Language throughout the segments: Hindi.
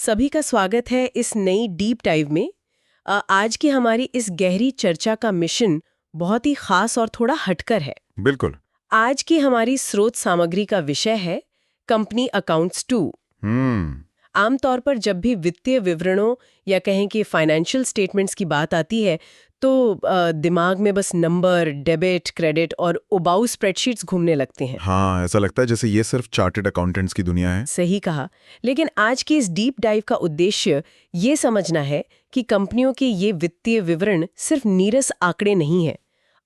सभी का स्वागत है इस नई डीप डाइव में। आज की हमारी इस गहरी चर्चा का मिशन बहुत ही खास और थोड़ा हटकर है। बिल्कुल। आज की हमारी स्रोत सामग्री का विषय है कंपनी अकाउंट्स 2। आमतौर पर जब भी वित्तीय विवरणों या कहें कि फाइनेंशियल स्टेटमेंट्स की बात आती है तो दिमाग में बस नंबर, डेबिट, क्रेडिट और उबाऊ स्प्रेडशीट्स घूमने लगते हैं। हाँ, ऐसा लगता है जैसे ये सिर्फ चार्टर्ड अकाउंटेंट्स की दुनिया है। सही कहा। लेकिन आज की इस डीप डाइव का उद्देश्य ये समझना है कि कंपनियों के ये वित्तीय विवरण सिर्फ नीरस आंकड़े नहीं है।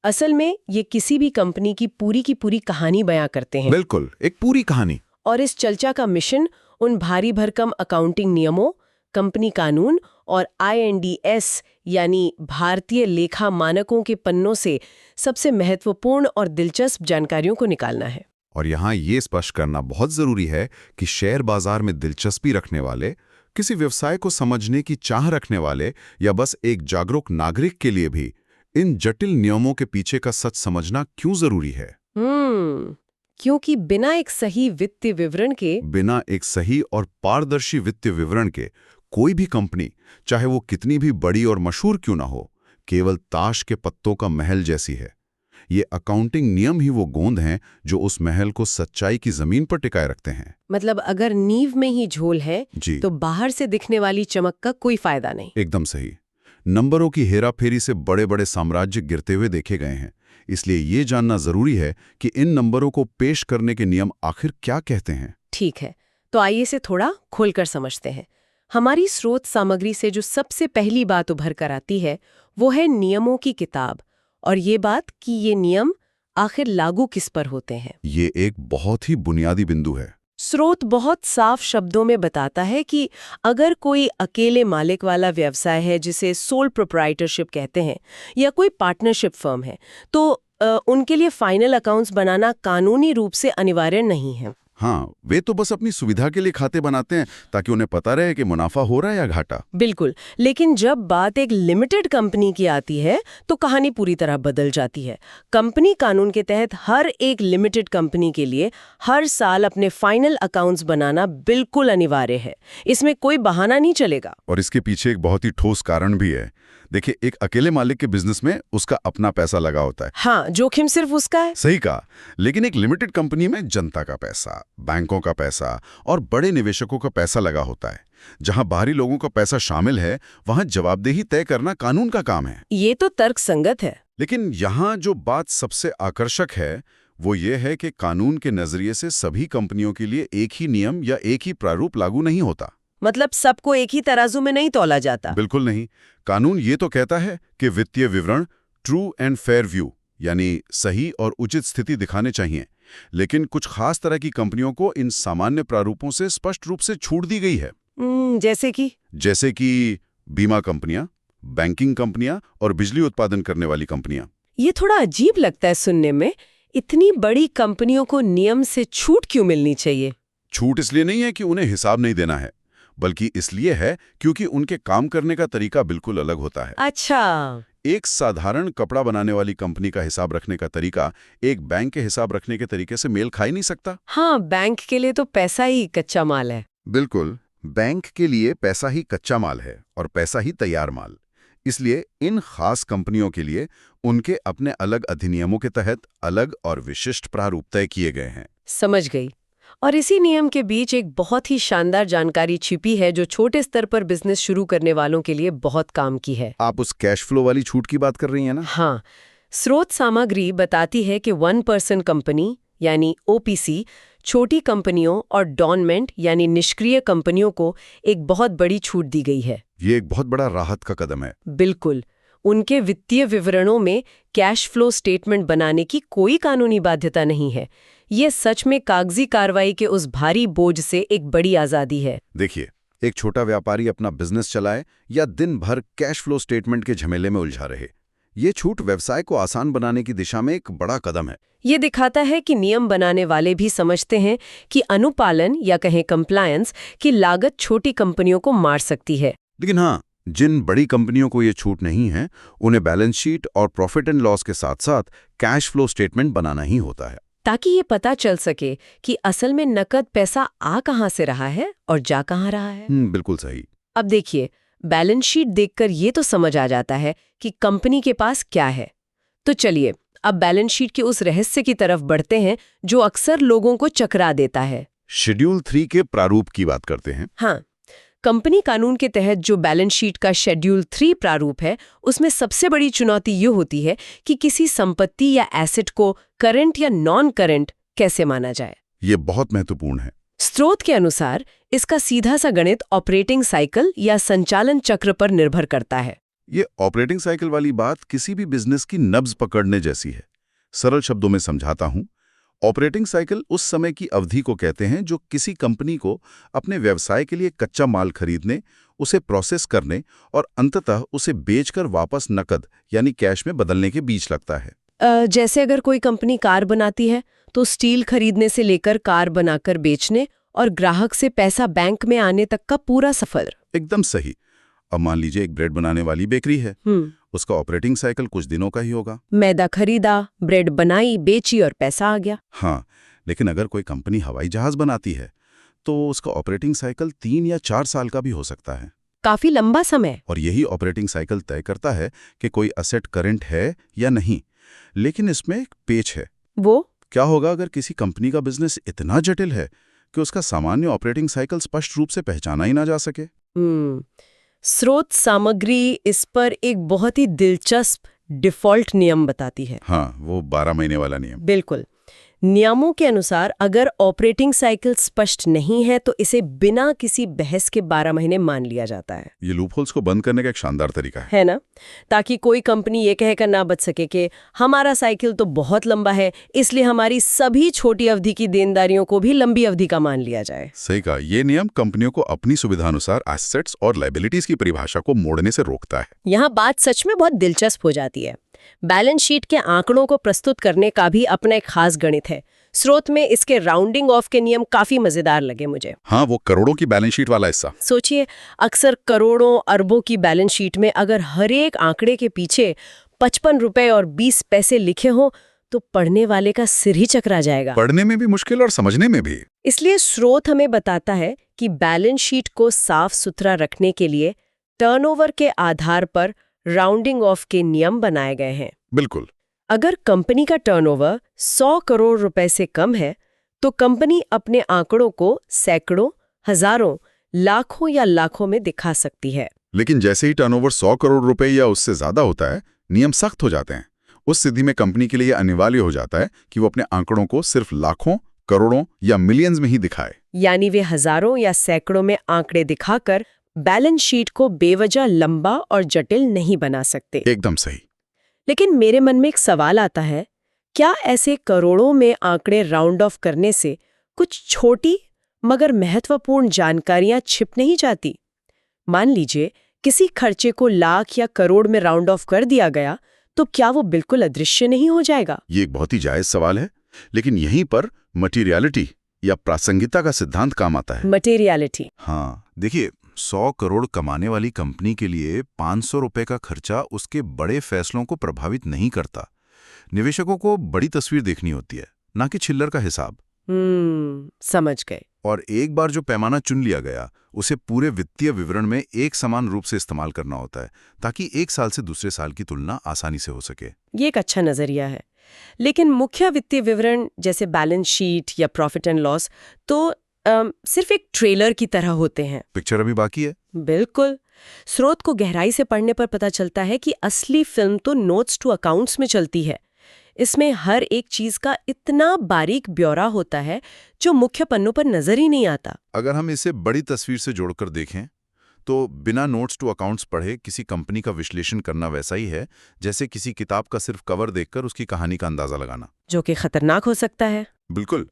असल में ये किसी भी कंपनी की पूरी कहानी बयां करते हैं। बिल्कुल, एक पूरी कहानी। और इस चर्चा का मिशन उन भारी भरकम अकाउंटिंग नियमों, कंपनी कानून और INDS यानी भारतीय लेखा मानकों के पन्नों से सबसे महत्वपूर्ण और दिलचस्प जानकारियों को निकालना है। और यहाँ ये स्पष्ट करना बहुत जरूरी है कि शेयर बाजार में दिलचस्पी रखने वाले, किसी व्यवसाय को समझने की चाह रखने वाले या बस एक जागरूक नागरिक के लिए भी इन जटिल नियमों के पीछे का सच समझना क्यों जरूरी है। क्योंकि बिना एक सही वित्तीय और पारदर्शी वित्तीय विवरण के कोई भी कंपनी, चाहे वो कितनी भी बड़ी और मशहूर क्यों ना हो, केवल ताश के पत्तों का महल जैसी है। ये अकाउंटिंग नियम ही वो गोंद हैं जो उस महल को सच्चाई की जमीन पर टिकाए रखते हैं। मतलब अगर नींव में ही झोल है तो बाहर से दिखने वाली चमक का कोई फायदा नहीं। एकदम सही। नंबरों की हेराफेरी से बड़े बड़े साम्राज्य गिरते हुए देखे गए हैं। इसलिए ये जानना जरूरी है कि इन नंबरों को पेश करने के नियम आखिर क्या कहते हैं। ठीक है, तो आइए इसे थोड़ा खोलकर समझते हैं। हमारी स्रोत सामग्री से जो सबसे पहली बात उभर कर आती है वो है नियमों की किताब, और ये बात कि ये नियम आखिर लागू किस पर होते हैं। ये एक बहुत ही बुनियादी बिंदु है। स्रोत बहुत साफ शब्दों में बताता है कि अगर कोई अकेले मालिक वाला व्यवसाय है, जिसे सोल प्रोप्राइटरशिप कहते हैं, या कोई पार्टनरशिप फर्म है, तो उनके लिए फाइनल अकाउंट्स बनाना कानूनी रूप से अनिवार्य नहीं है। हाँ, वे तो बस अपनी सुविधा के लिए खाते बनाते हैं ताकि उन्हें पता रहे कि मुनाफा हो रहा है या घाटा। बिल्कुल, लेकिन जब बात एक लिमिटेड कंपनी की आती है तो कहानी पूरी तरह बदल जाती है। कंपनी कानून के तहत हर एक लिमिटेड कंपनी के लिए हर साल अपने फाइनल अकाउंट्स बनाना बिल्कुल अनिवार्य है। इसमें कोई बहाना नहीं चलेगा। और इसके पीछे एक बहुत ही ठोस कारण भी है। देखिए, एक अकेले मालिक के बिजनेस में उसका अपना पैसा लगा होता है। हाँ, जोखिम सिर्फ उसका है। सही कहा। लेकिन एक लिमिटेड कंपनी में जनता का पैसा, बैंकों का पैसा और बड़े निवेशकों का पैसा लगा होता है। जहां बाहरी लोगों का पैसा शामिल है, वहां जवाबदेही तय करना कानून का काम है। ये तो तर्कसंगत है। लेकिन यहाँ जो बात सबसे आकर्षक है वो ये है कि कानून के नजरिए से सभी कंपनियों के लिए एक ही नियम या एक ही प्रारूप लागू नहीं होता। मतलब सबको एक ही तराजू में नहीं तौला जाता। बिल्कुल नहीं। कानून ये तो कहता है कि वित्तीय विवरण ट्रू एंड फेयर व्यू यानी सही और उचित स्थिति दिखाने चाहिए, लेकिन कुछ खास तरह की कंपनियों को इन सामान्य प्रारूपों से स्पष्ट रूप से छूट दी गई है। जैसे कि बीमा कंपनियां, बैंकिंग कंपनियां और बिजली उत्पादन करने वाली कंपनियां। ये थोड़ा अजीब लगता है सुनने में। इतनी बड़ी कंपनियों को नियम से छूट क्यों मिलनी चाहिए? छूट इसलिए नहीं है कि उन्हें हिसाब नहीं देना है, बल्कि इसलिए है क्योंकि उनके काम करने का तरीका बिल्कुल अलग होता है। अच्छा। एक साधारण कपड़ा बनाने वाली कंपनी का हिसाब रखने का तरीका एक बैंक के हिसाब रखने के तरीके से मेल खा ही नहीं सकता। हाँ, बैंक के लिए तो पैसा ही कच्चा माल है। बिल्कुल, बैंक के लिए पैसा ही कच्चा माल है और पैसा ही तैयार माल। इसलिए इन खास कंपनियों के लिए उनके अपने अलग अधिनियमों के तहत अलग और विशिष्ट प्रारूप तय किए गए हैं। समझ गई। और इसी नियम के बीच एक बहुत ही शानदार जानकारी छिपी है जो छोटे स्तर पर बिजनेस शुरू करने वालों के लिए बहुत काम की है। आप उस कैश फ्लो वाली छूट की बात कर रही हैं ना? हाँ, स्रोत सामग्री बताती है कि 1% कंपनी यानी OPC, छोटी कंपनियों और डॉर्मेंट यानी निष्क्रिय कंपनियों को एक बहुत बड़ी छूट दी गई है। ये एक बहुत बड़ा राहत का कदम है। बिल्कुल। उनके वित्तीय विवरणों में कैश फ्लो स्टेटमेंट बनाने की कोई कानूनी बाध्यता नहीं है। ये सच में कागजी कार्रवाई के उस भारी बोझ से एक बड़ी आजादी है। देखिए, एक छोटा व्यापारी अपना बिजनेस चलाए या दिन भर कैश फ्लो स्टेटमेंट के झमेले में उलझा रहे, ये छूट व्यवसाय को आसान बनाने की दिशा में एक बड़ा कदम है। ये दिखाता है कि नियम बनाने वाले भी समझते हैं कि अनुपालन या कहें कंप्लायंस की लागत छोटी कंपनियों को मार सकती है। लेकिन हाँ, जिन बड़ी कंपनियों को ये छूट नहीं है, उन्हें बैलेंस शीट और प्रॉफिट एंड लॉस के साथ साथ कैश फ्लो स्टेटमेंट बनाना ही होता है। ताकि ये पता चल सके कि असल में नकद पैसा आ कहाँ से रहा है और जा कहाँ रहा है। बिल्कुल सही। अब देखिए, बैलेंस शीट देखकर ये तो समझ आ जाता है कि कंपनी के पास क्या है। तो चलिए अब बैलेंस शीट के उस रहस्य की तरफ बढ़ते हैं जो अक्सर लोगों को चकरा देता है। शेड्यूल 3 के प्रारूप की बात करते हैं। हाँ, कंपनी कानून के तहत जो बैलेंस शीट का शेड्यूल 3 प्रारूप है, उसमें सबसे बड़ी चुनौती ये होती है कि किसी संपत्ति या एसेट को करंट या नॉन करंट कैसे माना जाए। ये बहुत महत्वपूर्ण है। स्रोत के अनुसार इसका सीधा सा गणित ऑपरेटिंग साइकिल या संचालन चक्र पर निर्भर करता है। ये ऑपरेटिंग साइकिल वाली बात किसी भी बिजनेस की नब्ज पकड़ने जैसी है। सरल शब्दों में समझाता हूं, ऑपरेटिंग साइकिल उस समय की अवधि को कहते हैं जो किसी कंपनी को अपने व्यवसाय के लिए कच्चा माल खरीदने, उसे प्रोसेस करने और अंततः उसे बेचकर वापस नकद यानी कैश में बदलने के बीच लगता है। जैसे अगर कोई कंपनी कार बनाती है तो स्टील खरीदने से लेकर कार बनाकर बेचने और ग्राहक से पैसा बैंक में आने तक का पूरा सफर। एकदम सही। अब मान लीजिए एक ब्रेड बनाने वाली बेकरी है, उसका ऑपरेटिंग साइकिल कुछ दिनों का ही होगा। मैदा खरीदा, ब्रेड बनाई, बेची और पैसा आ गया। हाँ, लेकिन अगर कोई कंपनी हवाई जहाज बनाती है तो उसका ऑपरेटिंग साइकिल 3 या 4 साल का भी हो सकता है। काफी लंबा समय। और यही ऑपरेटिंग साइकिल तय करता है कि कोई असेट करंट है या नहीं। लेकिन इसमें एक पेच है। वो क्या होगा अगर किसी कंपनी का बिजनेस इतना जटिल है कि उसका सामान्य ऑपरेटिंग साइकिल स्पष्ट रूप से पहचाना ही ना जा सके? स्रोत सामग्री इस पर एक बहुत ही दिलचस्प डिफॉल्ट नियम बताती है। हाँ, वो 12 महीने वाला नियम। बिल्कुल। नियमों के अनुसार अगर ऑपरेटिंग साइकिल स्पष्ट नहीं है तो इसे बिना किसी बहस के 12 महीने मान लिया जाता है। ये लूपहोल्स को बंद करने का एक शानदार तरीका है ना? ताकि कोई कंपनी ये कहकर ना बच सके कि हमारा साइकिल तो बहुत लंबा है, इसलिए हमारी सभी छोटी अवधि की देनदारियों को भी लंबी अवधि का मान लिया जाए। सही कहा। ये नियम कंपनियों को अपनी सुविधानुसार एसेट्स और लायबिलिटीज की परिभाषा को मोड़ने से रोकता है। यहाँ बात सच में बहुत दिलचस्प हो जाती है। बैलेंस शीट के आंकड़ों को प्रस्तुत करने का भी अपना एक खास गणित है। स्रोत में इसके राउंडिंग ऑफ के नियम काफी मजेदार लगे मुझे। हाँ, वो करोड़ों की बैलेंस शीट वाला हिस्सा। सोचिए, अक्सर करोड़ों अरबों की बैलेंस शीट में अगर हर एक आंकड़े के पीछे 55 रुपए और 20 पैसे लिखे हों तो पढ़ने वाले का सिर ही चकरा जाएगा। पढ़ने में भी मुश्किल और समझने में भी। इसलिए स्रोत हमें बताता है कि बैलेंस शीट को साफ सुथरा रखने के लिए टर्नओवर के आधार पर राउंडिंग ऑफ के नियम बनाए गए हैं। बिल्कुल। अगर कंपनी का टर्नओवर 100 करोड़ रुपए से कम है तो कंपनी अपने आंकड़ों को सैकड़ों, हजारों, लाखों या लाखों में दिखा सकती है। लेकिन जैसे ही टर्नओवर 100 करोड़ रुपए या उससे ज्यादा होता है, नियम सख्त हो जाते हैं। उस स्थिति में कंपनी के लिए अनिवार्य हो जाता है कि वो अपने आंकड़ों को सिर्फ लाखों, करोड़ों या मिलियंस में ही दिखाए। यानी वे हजारों या सैकड़ों में आंकड़े दिखाकर बैलेंस शीट को बेवजह लंबा और जटिल नहीं बना सकते। एकदम सही। लेकिन मेरे मन में एक सवाल आता है, क्या ऐसे करोड़ों में आंकड़े राउंड ऑफ करने से कुछ छोटी मगर महत्वपूर्ण जानकारियां छिप नहीं जाती? मान लीजिए किसी खर्चे को लाख या करोड़ में राउंड ऑफ कर दिया गया तो क्या वो बिल्कुल अदृश्य नहीं हो जाएगा? ये एक बहुत ही जायज सवाल है, लेकिन यहीं पर मटीरियलिटी या प्रासंगिकता का सिद्धांत काम आता है। मटीरियलिटी। हाँ, देखिए, 100 करोड़ कमाने वाली कंपनी के लिए 500 रुपए का खर्चा उसके बड़े फैसलों को प्रभावित नहीं करता। निवेशकों को बड़ी तस्वीर देखनी होती है, ना कि छिल्लर का हिसाब। समझ गए। और एक बार जो पैमाना चुन लिया गया, उसे पूरे वित्तीय विवरण में एक समान रूप से इस्तेमाल करना होता है, ताकि एक साल से दूसरे साल की तुलना आसानी से हो सके। ये एक अच्छा नजरिया है। लेकिन मुख्य वित्तीय विवरण जैसे बैलेंस शीट या प्रॉफिट एंड लॉस तो सिर्फ एक ट्रेलर की तरह होते हैं। पिक्चर अभी बाकी है। बिल्कुल। स्रोत को गहराई से पढ़ने पर पता चलता है कि असली फिल्म तो नोट्स टू अकाउंट्स में चलती है। इसमें हर एक चीज का इतना बारीक ब्यौरा होता है जो मुख्य पन्नों पर नजर ही नहीं आता। अगर हम इसे बड़ी तस्वीर से जोड़कर देखें तो बिना नोट्स टू अकाउंट्स पढ़े किसी कंपनी का विश्लेषण करना वैसा ही है जैसे किसी किताब का सिर्फ कवर देखकर उसकी कहानी का अंदाजा लगाना, जो कि खतरनाक हो सकता है। बिल्कुल।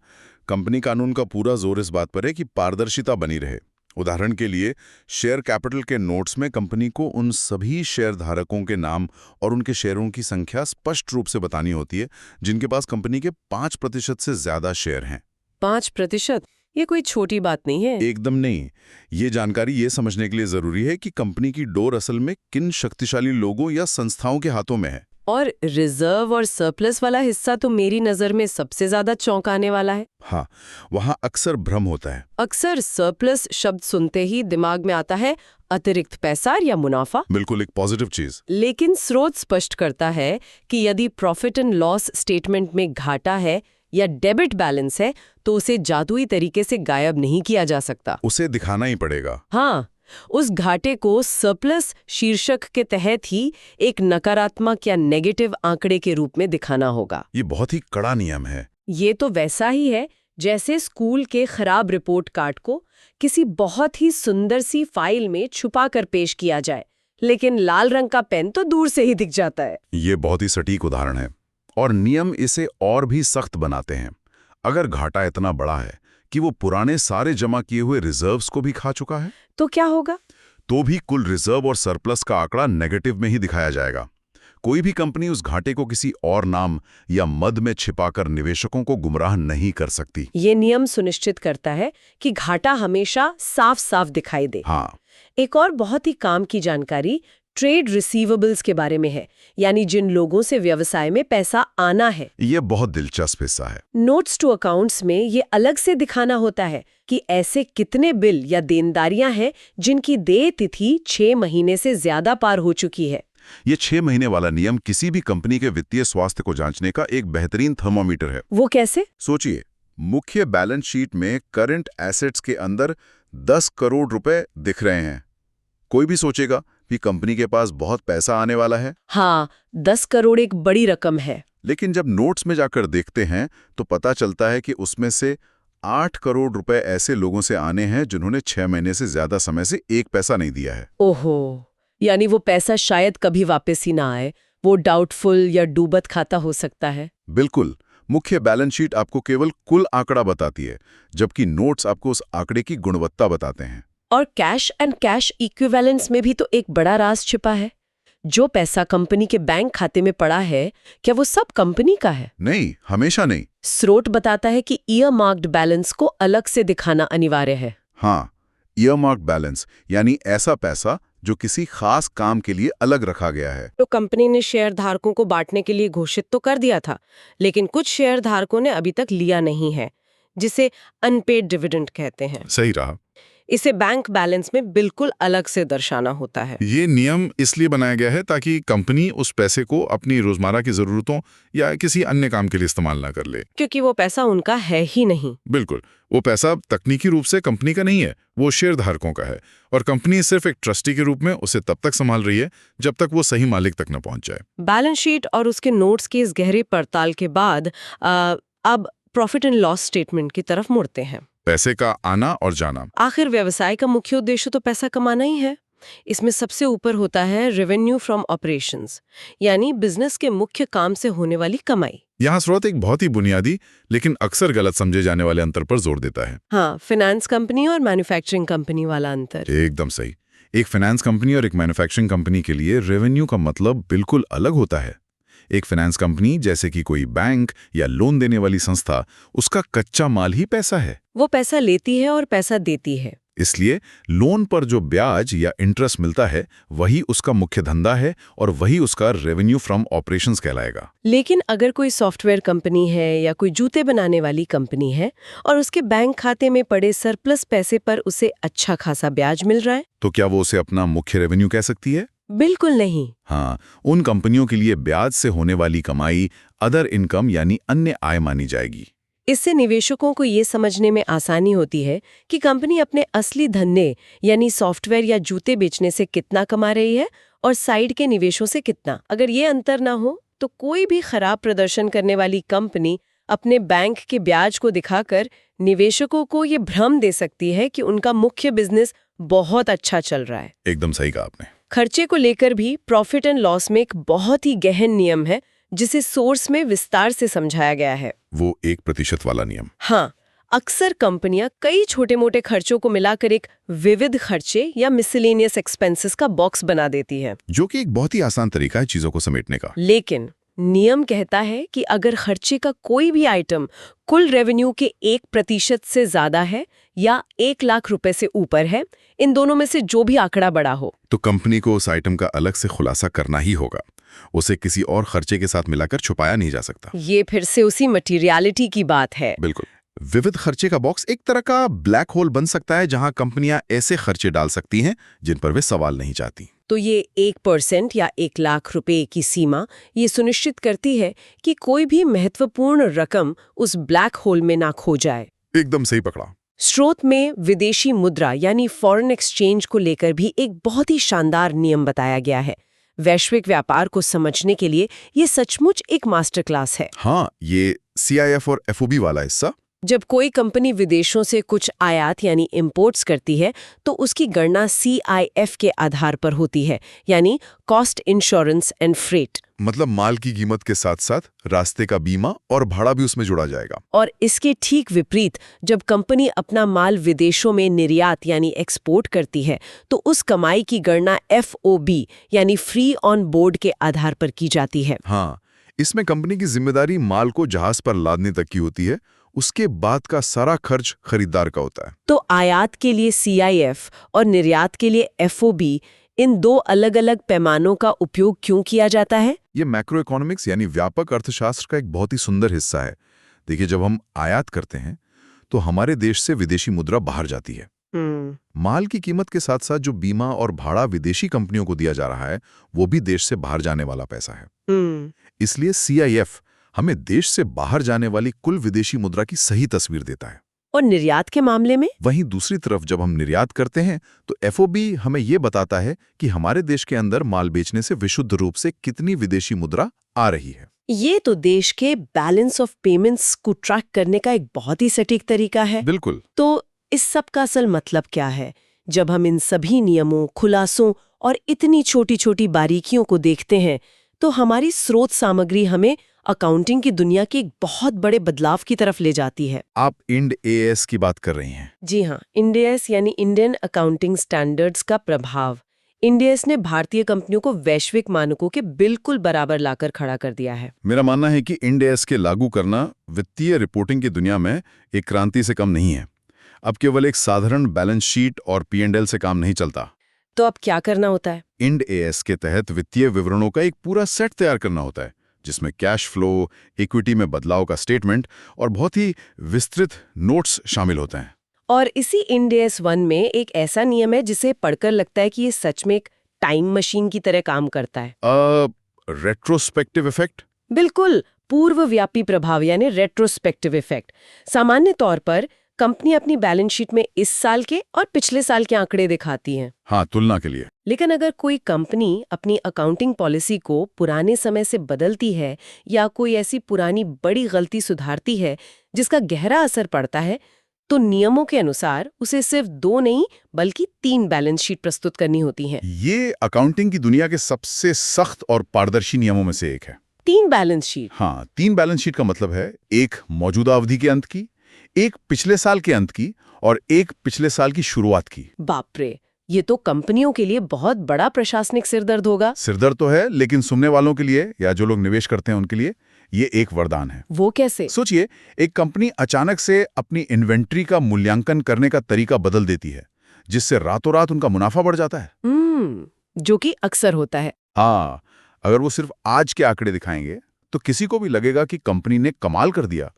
कंपनी कानून का पूरा जोर इस बात पर है कि पारदर्शिता बनी रहे। उदाहरण के लिए, शेयर कैपिटल के नोट्स में कंपनी को उन सभी शेयर धारकों के नाम और उनके शेयरों की संख्या स्पष्ट रूप से बतानी होती है जिनके पास कंपनी के 5% से ज्यादा शेयर हैं। 5%? ये कोई छोटी बात नहीं है। एकदम नहीं। ये जानकारी ये समझने के लिए जरूरी है कि कंपनी की डोर असल में किन शक्तिशाली लोगों या संस्थाओं के हाथों में है। और रिजर्व और सरप्लस वाला हिस्सा तो मेरी नजर में सबसे ज्यादा चौंकाने वाला है। हाँ, वहाँ अक्सर भ्रम होता है। अक्सर सरप्लस शब्द सुनते ही दिमाग में आता है अतिरिक्त पैसा या मुनाफा। बिल्कुल एक पॉजिटिव चीज। लेकिन स्रोत स्पष्ट करता है कि यदि प्रॉफिट एंड लॉस स्टेटमेंट में घाटा है या डेबिट बैलेंस है तो उसे जादुई तरीके से गायब नहीं किया जा सकता। उसे दिखाना ही पड़ेगा। हाँ, उस घाटे को सरप्लस शीर्षक के तहत ही एक नकारात्मक या नेगेटिव आंकड़े के रूप में दिखाना होगा। ये बहुत ही कड़ा नियम है। ये तो वैसा ही है जैसे स्कूल के खराब रिपोर्ट कार्ड को किसी बहुत ही सुंदर सी फाइल में छुपा कर पेश किया जाए, लेकिन लाल रंग का पेन तो दूर से ही दिख जाता है। ये बहुत ही सटीक उदाहरण है और नियम इसे और भी सख्त बनाते हैं। अगर घाटा इतना बड़ा है कि वो पुराने सारे जमा किए हुए रिजर्व्स को भी खा चुका है तो क्या होगा? तो भी कुल रिजर्व और सरप्लस का आंकड़ा नेगेटिव में ही दिखाया जाएगा। कोई भी कंपनी उस घाटे को किसी और नाम या मद में छिपाकर निवेशकों को गुमराह नहीं कर सकती। ये नियम सुनिश्चित करता है कि घाटा हमेशा साफ साफ दिखाई दे। हाँ, एक और बहुत ही काम की जानकारी ट्रेड रिसीवेबल्स के बारे में है, यानी जिन लोगों से व्यवसाय में पैसा आना है। ये बहुत दिलचस्प हिस्सा है। नोट्स टू अकाउंट्स में ये अलग से दिखाना होता है कि ऐसे कितने बिल या देनदारियां हैं जिनकी देय तिथि 6 महीने से ज्यादा पार हो चुकी है। ये 6 महीने वाला नियम किसी भी कंपनी के वित्तीय स्वास्थ्य को जांचने का एक बेहतरीन थर्मोमीटर है। वो कैसे? सोचिए, मुख्य बैलेंस शीट में करंट एसेट्स के अंदर 10 करोड़ रुपए दिख रहे हैं। कोई भी सोचेगा कि कंपनी के पास बहुत पैसा आने वाला है। हाँ, 10 करोड़ एक बड़ी रकम है। लेकिन जब नोट्स में जाकर देखते हैं तो पता चलता है कि उसमें से 8 करोड़ रुपए ऐसे लोगों से आने हैं जिन्होंने 6 महीने से ज्यादा समय से एक पैसा नहीं दिया है। ओहो, यानी वो पैसा शायद कभी वापस ही ना आए। वो डाउटफुल या डूबत खाता हो सकता है। बिल्कुल। मुख्य बैलेंस शीट आपको केवल कुल आंकड़ा बताती है, जबकि नोट्स आपको उस आंकड़े की गुणवत्ता बताते हैं। और कैश एंड कैश इक्विवेलेंस में भी तो एक बड़ा राज छिपा है। जो पैसा कंपनी के बैंक खाते में पड़ा है, क्या वो सब कंपनी का है? नहीं, हमेशा नहीं। स्रोत बताता है कि ईयर मार्क्ड बैलेंस को अलग से दिखाना अनिवार्य है। हाँ, ईयर मार्क बैलेंस यानी ऐसा पैसा जो किसी खास काम के लिए अलग रखा गया है। तो कंपनी ने शेयर धारकों को बांटने के लिए घोषित तो कर दिया था, लेकिन कुछ शेयर धारकों ने अभी तक लिया नहीं है, जिसे अनपेड डिविडेंड कहते हैं। सही रहा। इसे बैंक बैलेंस में बिल्कुल अलग से दर्शाना होता है। ये नियम इसलिए बनाया गया है ताकि कंपनी उस पैसे को अपनी रोजमर्रा की जरूरतों या किसी अन्य काम के लिए इस्तेमाल ना कर ले, क्योंकि वो पैसा उनका है ही नहीं। बिल्कुल, वो पैसा तकनीकी रूप से कंपनी का नहीं है, वो शेयर धारकों का है और कंपनी सिर्फ एक ट्रस्टी के रूप में उसे तब तक संभाल रही है जब तक वो सही मालिक तक न पहुंच जाए। बैलेंस शीट और उसके नोट्स की इस गहरी पड़ताल के बाद अब प्रॉफिट एंड लॉस स्टेटमेंट की तरफ मुड़ते हैं। पैसे का आना और जाना। आखिर व्यवसाय का मुख्य उद्देश्य तो पैसा कमाना ही है। इसमें सबसे ऊपर होता है रेवेन्यू फ्रॉम ऑपरेशंस, यानी बिजनेस के मुख्य काम से होने वाली कमाई। यहाँ स्रोत एक बहुत ही बुनियादी लेकिन अक्सर गलत समझे जाने वाले अंतर पर जोर देता है। हाँ, फाइनेंस कंपनी और मैन्युफैक्चरिंग कंपनी वाला अंतर। एकदम सही। एक फाइनेंस कंपनी और एक मैन्युफैक्चरिंग कंपनी के लिए रेवेन्यू का मतलब बिल्कुल अलग होता है। एक फाइनेंस कंपनी जैसे कि कोई बैंक या लोन देने वाली संस्था, उसका कच्चा माल ही पैसा है। वो पैसा लेती है और पैसा देती है, इसलिए लोन पर जो ब्याज या इंटरेस्ट मिलता है वही उसका मुख्य धंधा है और वही उसका रेवेन्यू फ्रॉम ऑपरेशंस कहलाएगा। लेकिन अगर कोई सॉफ्टवेयर कंपनी है या कोई जूते बनाने वाली कंपनी है और उसके बैंक खाते में पड़े सरप्लस पैसे पर उसे अच्छा खासा ब्याज मिल रहा है, तो क्या वो उसे अपना मुख्य रेवेन्यू कह सकती है? बिल्कुल नहीं। हाँ, उन कंपनियों के लिए ब्याज से होने वाली कमाई अदर इनकम यानी अन्य आय मानी जाएगी। इससे निवेशकों को ये समझने में आसानी होती है कि कंपनी अपने असली धंधे यानी सॉफ्टवेयर या जूते बेचने से कितना कमा रही है और साइड के निवेशों से कितना। अगर ये अंतर ना हो तो कोई भी खराब प्रदर्शन करने वाली कंपनी अपने बैंक के ब्याज को दिखाकर निवेशकों को ये भ्रम दे सकती है कि उनका मुख्य बिजनेस बहुत अच्छा चल रहा है। एकदम सही कहा आपने। खर्चे को लेकर भी प्रॉफिट एंड लॉस में एक बहुत ही गहन नियम है जिसे सोर्स में विस्तार से समझाया गया है। वो 1% वाला नियम। हाँ, अक्सर कंपनियां कई छोटे मोटे खर्चों को मिलाकर एक विविध खर्चे या मिसलेनियस एक्सपेंसेस का बॉक्स बना देती है, जो कि एक बहुत ही आसान तरीका है चीजों को समेटने का। लेकिन नियम कहता है कि अगर खर्चे का कोई भी आइटम कुल रेवेन्यू के 1% से ज्यादा है या 1 लाख रुपए से ऊपर है, इन दोनों में से जो भी आंकड़ा बड़ा हो, तो कंपनी को उस आइटम का अलग से खुलासा करना ही होगा। उसे किसी और खर्चे के साथ मिलाकर छुपाया नहीं जा सकता। ये फिर से उसी मटीरियलिटी की बात है। बिल्कुल। विविध खर्चे का बॉक्स एक तरह का ब्लैक होल बन सकता है, जहां कंपनियां ऐसे खर्चे डाल सकती हैं जिन पर वे सवाल नहीं चाहती। तो ये 1% या 1,00,000 रुपए की सीमा ये सुनिश्चित करती है कि कोई भी महत्वपूर्ण रकम उस ब्लैक होल में ना खो जाए। एकदम सही पकड़ा। स्रोत में विदेशी मुद्रा यानी फॉरेन एक्सचेंज को लेकर भी एक बहुत ही शानदार नियम बताया गया है। वैश्विक व्यापार को समझने के लिए ये सचमुच एक मास्टर क्लास है। हाँ, ये CIF और FOB वाला हिस्सा। जब कोई कंपनी विदेशों से कुछ आयात यानी इंपोर्ट्स करती है तो उसकी गणना CIF के आधार पर होती है, यानी कॉस्ट इंश्योरेंस एंड फ्रेट। मतलब माल की कीमत के साथ साथ रास्ते का बीमा और भाड़ा भी उसमें जुड़ा जाएगा। और इसके ठीक विपरीत, जब कंपनी अपना माल विदेशों में निर्यात यानी एक्सपोर्ट करती है तो उस कमाई की गणना FOB यानी फ्री ऑन बोर्ड के आधार पर की जाती है। हाँ, इसमें कंपनी की जिम्मेदारी माल को जहाज पर लादने तक की होती है, उसके बाद का सारा खर्च खरीदार का होता है। तो आयात के लिए CIF और निर्यात के लिए FOB, इन दो अलग अलग पैमानों का उपयोग क्यों किया जाता है? ये मैक्रो इकोनॉमिक्स यानी व्यापक अर्थशास्त्र का एक बहुत ही सुंदर हिस्सा है। देखिए, जब हम आयात करते हैं तो हमारे देश से विदेशी मुद्रा बाहर जाती है। माल की कीमत के साथ साथ जो बीमा और भाड़ा विदेशी कंपनियों को दिया जा रहा है वो भी देश से बाहर जाने वाला पैसा है। इसलिए CIF हमें देश से बाहर जाने वाली कुल विदेशी मुद्रा की सही तस्वीर देता है। और निर्यात के मामले में वहीं दूसरी तरफ जब हम निर्यात करते हैं तो FOB हमें ये बताता है कि हमारे देश के अंदर माल बेचने से विशुद्ध रूप से कितनी विदेशी मुद्रा आ रही है। ये तो देश के बैलेंस ऑफ पेमेंट्स को ट्रैक करने का एक बहुत ही सटीक तरीका है। बिल्कुल। तो इस सब का असल मतलब क्या है? जब हम इन सभी नियमों, खुलासों और इतनी छोटी छोटी बारीकियों को देखते हैं तो हमारी स्रोत सामग्री हमें अकाउंटिंग की दुनिया के एक बहुत बड़े बदलाव की तरफ ले जाती है। आप IND AS की बात कर रही हैं। जी हाँ, IND AS यानी इंडियन अकाउंटिंग स्टैंडर्ड्स का प्रभाव। IND AS ने भारतीय कंपनियों को वैश्विक मानकों के बिल्कुल बराबर लाकर खड़ा कर दिया है। मेरा मानना है कि IND AS के लागू करना वित्तीय रिपोर्टिंग की दुनिया में एक क्रांति से कम नहीं है। अब केवल एक साधारण बैलेंस शीट और P&L से काम नहीं चलता। तो अब क्या करना होता है? IND AS के तहत वित्तीय विवरणों का एक पूरा सेट तैयार करना होता है, जिसमें कैश फ्लो, इक्विटी में बदलाव का स्टेटमेंट और बहुत ही विस्तृत नोट्स शामिल होते हैं। और इसी IND AS 1 में एक ऐसा नियम है जिसे पढ़कर लगता है कि ये सच में एक टाइम मशीन की तरह काम करता है। Retrospective effect. बिल्कुल, पूर्वव्यापी प्रभाव यानी रेट्रोस्पेक्टिव इफेक्ट। सामान्य तौर पर कंपनी अपनी बैलेंस शीट में इस साल के और पिछले साल के आंकड़े दिखाती हैं। हाँ, तुलना के लिए। लेकिन अगर कोई कंपनी अपनी अकाउंटिंग पॉलिसी को पुराने समय से बदलती है या कोई ऐसी पुरानी बड़ी गलती सुधारती है जिसका गहरा असर पड़ता है, तो नियमों के अनुसार उसे सिर्फ 2 नहीं बल्कि 3 बैलेंस शीट प्रस्तुत करनी होती हैं। ये अकाउंटिंग की दुनिया के सबसे सख्त और पारदर्शी नियमों में से एक है। 3 बैलेंस शीट? हाँ, 3 बैलेंस शीट का मतलब है एक मौजूदा अवधि के अंत की, एक पिछले साल के अंत की और एक पिछले साल की शुरुआत की। बाप रे, ये तो कंपनियों के लिए बहुत बड़ा प्रशासनिक सिरदर्द होगा। सिरदर्द तो है, लेकिन सुनने वालों के लिए या जो लोग निवेश करते हैं उनके लिए ये एक वरदान है। वो कैसे? सोचिए, एक कंपनी अचानक से अपनी इन्वेंट्री का मूल्यांकन करने का तरीका बदल देती है, जिससे रातों रात उनका मुनाफा बढ़ जाता है। जो कि अक्सर होता है। हाँ, अगर वो सिर्फ आज के आंकड़े दिखाएंगे तो किसी को भी लगेगा कि कंपनी ने कमाल कर दिया,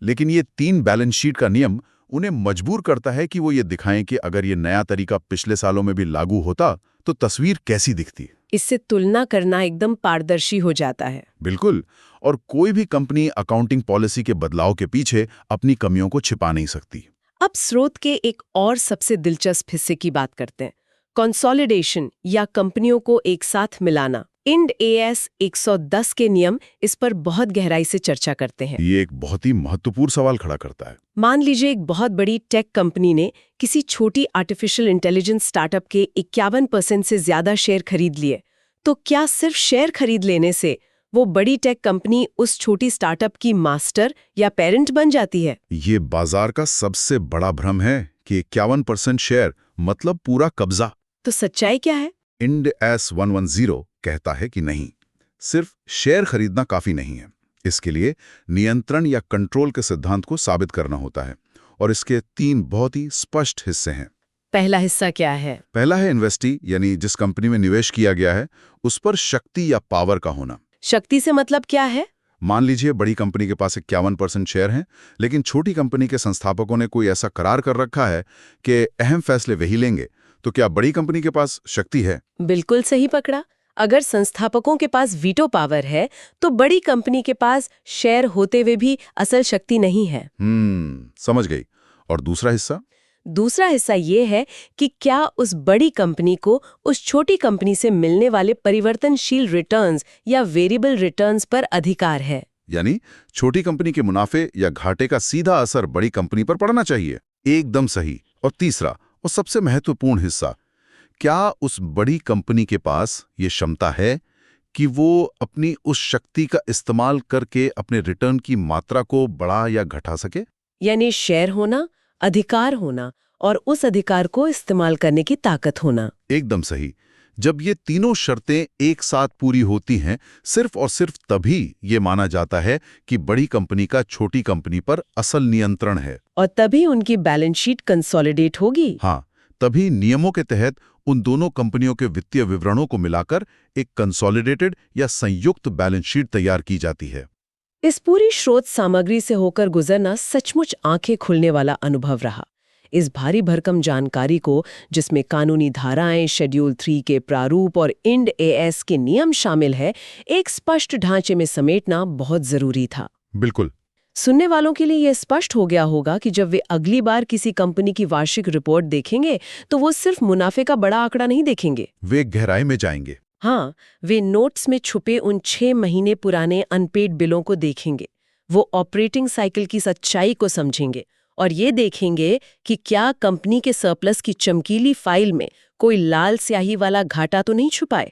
लेकिन ये 3 बैलेंस शीट का नियम उन्हें मजबूर करता है कि वो ये दिखाएं कि अगर ये नया तरीका पिछले सालों में भी लागू होता तो तस्वीर कैसी दिखती। इससे तुलना करना एकदम पारदर्शी हो जाता है। बिल्कुल, और कोई भी कंपनी अकाउंटिंग पॉलिसी के बदलाव के पीछे अपनी कमियों को छिपा नहीं सकती। अब स्रोत के एक और सबसे दिलचस्प हिस्से की बात करते हैं, कंसोलिडेशन या कंपनियों को एक साथ मिलाना। IND AS 110 के नियम इस पर बहुत गहराई से चर्चा करते हैं। ये एक बहुत ही महत्वपूर्ण सवाल खड़ा करता है। मान लीजिए एक बहुत बड़ी टेक कंपनी ने किसी छोटी आर्टिफिशियल इंटेलिजेंस स्टार्टअप के 51% से ज्यादा शेयर खरीद लिए, तो क्या सिर्फ शेयर खरीद लेने से वो बड़ी टेक कंपनी उस छोटी स्टार्टअप की मास्टर या पेरेंट बन जाती है? ये बाजार का सबसे बड़ा भ्रम है कि 51% शेयर मतलब पूरा कब्जा। तो सच्चाई क्या है? IND AS 110 कहता है कि नहीं, सिर्फ शेयर खरीदना काफी नहीं है। इसके लिए नियंत्रण या कंट्रोल के सिद्धांत को साबित करना होता है, और इसके 3 बहुत ही स्पष्ट हिस्से हैं। पहला हिस्सा क्या है? पहला है इन्वेस्टी, यानी जिस कंपनी में निवेश किया गया है उस पर शक्ति या पावर का होना। शक्ति से मतलब क्या है? मान लीजिए बड़ी कंपनी के पास 51% शेयर हैं, लेकिन छोटी कंपनी के संस्थापकों ने कोई ऐसा करार कर रखा है कि अहम फैसले वही लेंगे, तो क्या बड़ी कंपनी के पास शक्ति है? बिल्कुल सही पकड़ा। अगर संस्थापकों के पास वीटो पावर है तो बड़ी कंपनी के पास शेयर होते हुए भी असल शक्ति नहीं है। समझ गई। और दूसरा हिस्सा? दूसरा हिस्सा ये है कि क्या उस बड़ी कंपनी को उस छोटी कंपनी से मिलने वाले परिवर्तनशील रिटर्न्स या वेरिएबल रिटर्न्स पर अधिकार है। यानी छोटी कंपनी के मुनाफे या घाटे का सीधा असर बड़ी कंपनी पर पड़ना चाहिए। एकदम सही। और तीसरा और सबसे महत्वपूर्ण हिस्सा, क्या उस बड़ी कंपनी के पास ये क्षमता है कि वो अपनी उस शक्ति का इस्तेमाल करके अपने रिटर्न की मात्रा को बढ़ा या घटा सके? यानी शेयर होना, अधिकार होना और उस अधिकार को इस्तेमाल करने की ताकत होना। एकदम सही। जब ये तीनों शर्तें एक साथ पूरी होती हैं, सिर्फ और सिर्फ तभी ये माना जाता है कि बड़ी कंपनी का छोटी कंपनी पर असल नियंत्रण है। और तभी उनकी बैलेंस शीट कंसोलिडेट होगी। हाँ, तभी नियमों के तहत उन दोनों कंपनियों के वित्तीय विवरणों को मिलाकर एक कंसोलिडेटेड या संयुक्त बैलेंस शीट तैयार की जाती है। इस पूरी स्रोत सामग्री से होकर गुजरना सचमुच आंखें खुलने वाला अनुभव रहा। इस भारी भरकम जानकारी को, जिसमें कानूनी धाराएं, शेड्यूल 3 के प्रारूप और इंड एएस के नियम शामिल है, एक स्पष्ट ढांचे में समेटना बहुत जरूरी था। बिल्कुल। सुनने वालों के लिए यह स्पष्ट हो गया होगा कि जब वे अगली बार किसी कंपनी की वार्षिक रिपोर्ट देखेंगे तो वो सिर्फ मुनाफे का बड़ा आंकड़ा नहीं देखेंगे, वे गहराई में जाएंगे। हाँ, वे नोट्स में छुपे उन 6 महीने पुराने अनपेड बिलों को देखेंगे, वो ऑपरेटिंग साइकिल की सच्चाई को समझेंगे और ये देखेंगे कि क्या कंपनी के सरप्लस की चमकीली फाइल में कोई लाल स्याही वाला घाटा तो नहीं छुपाए।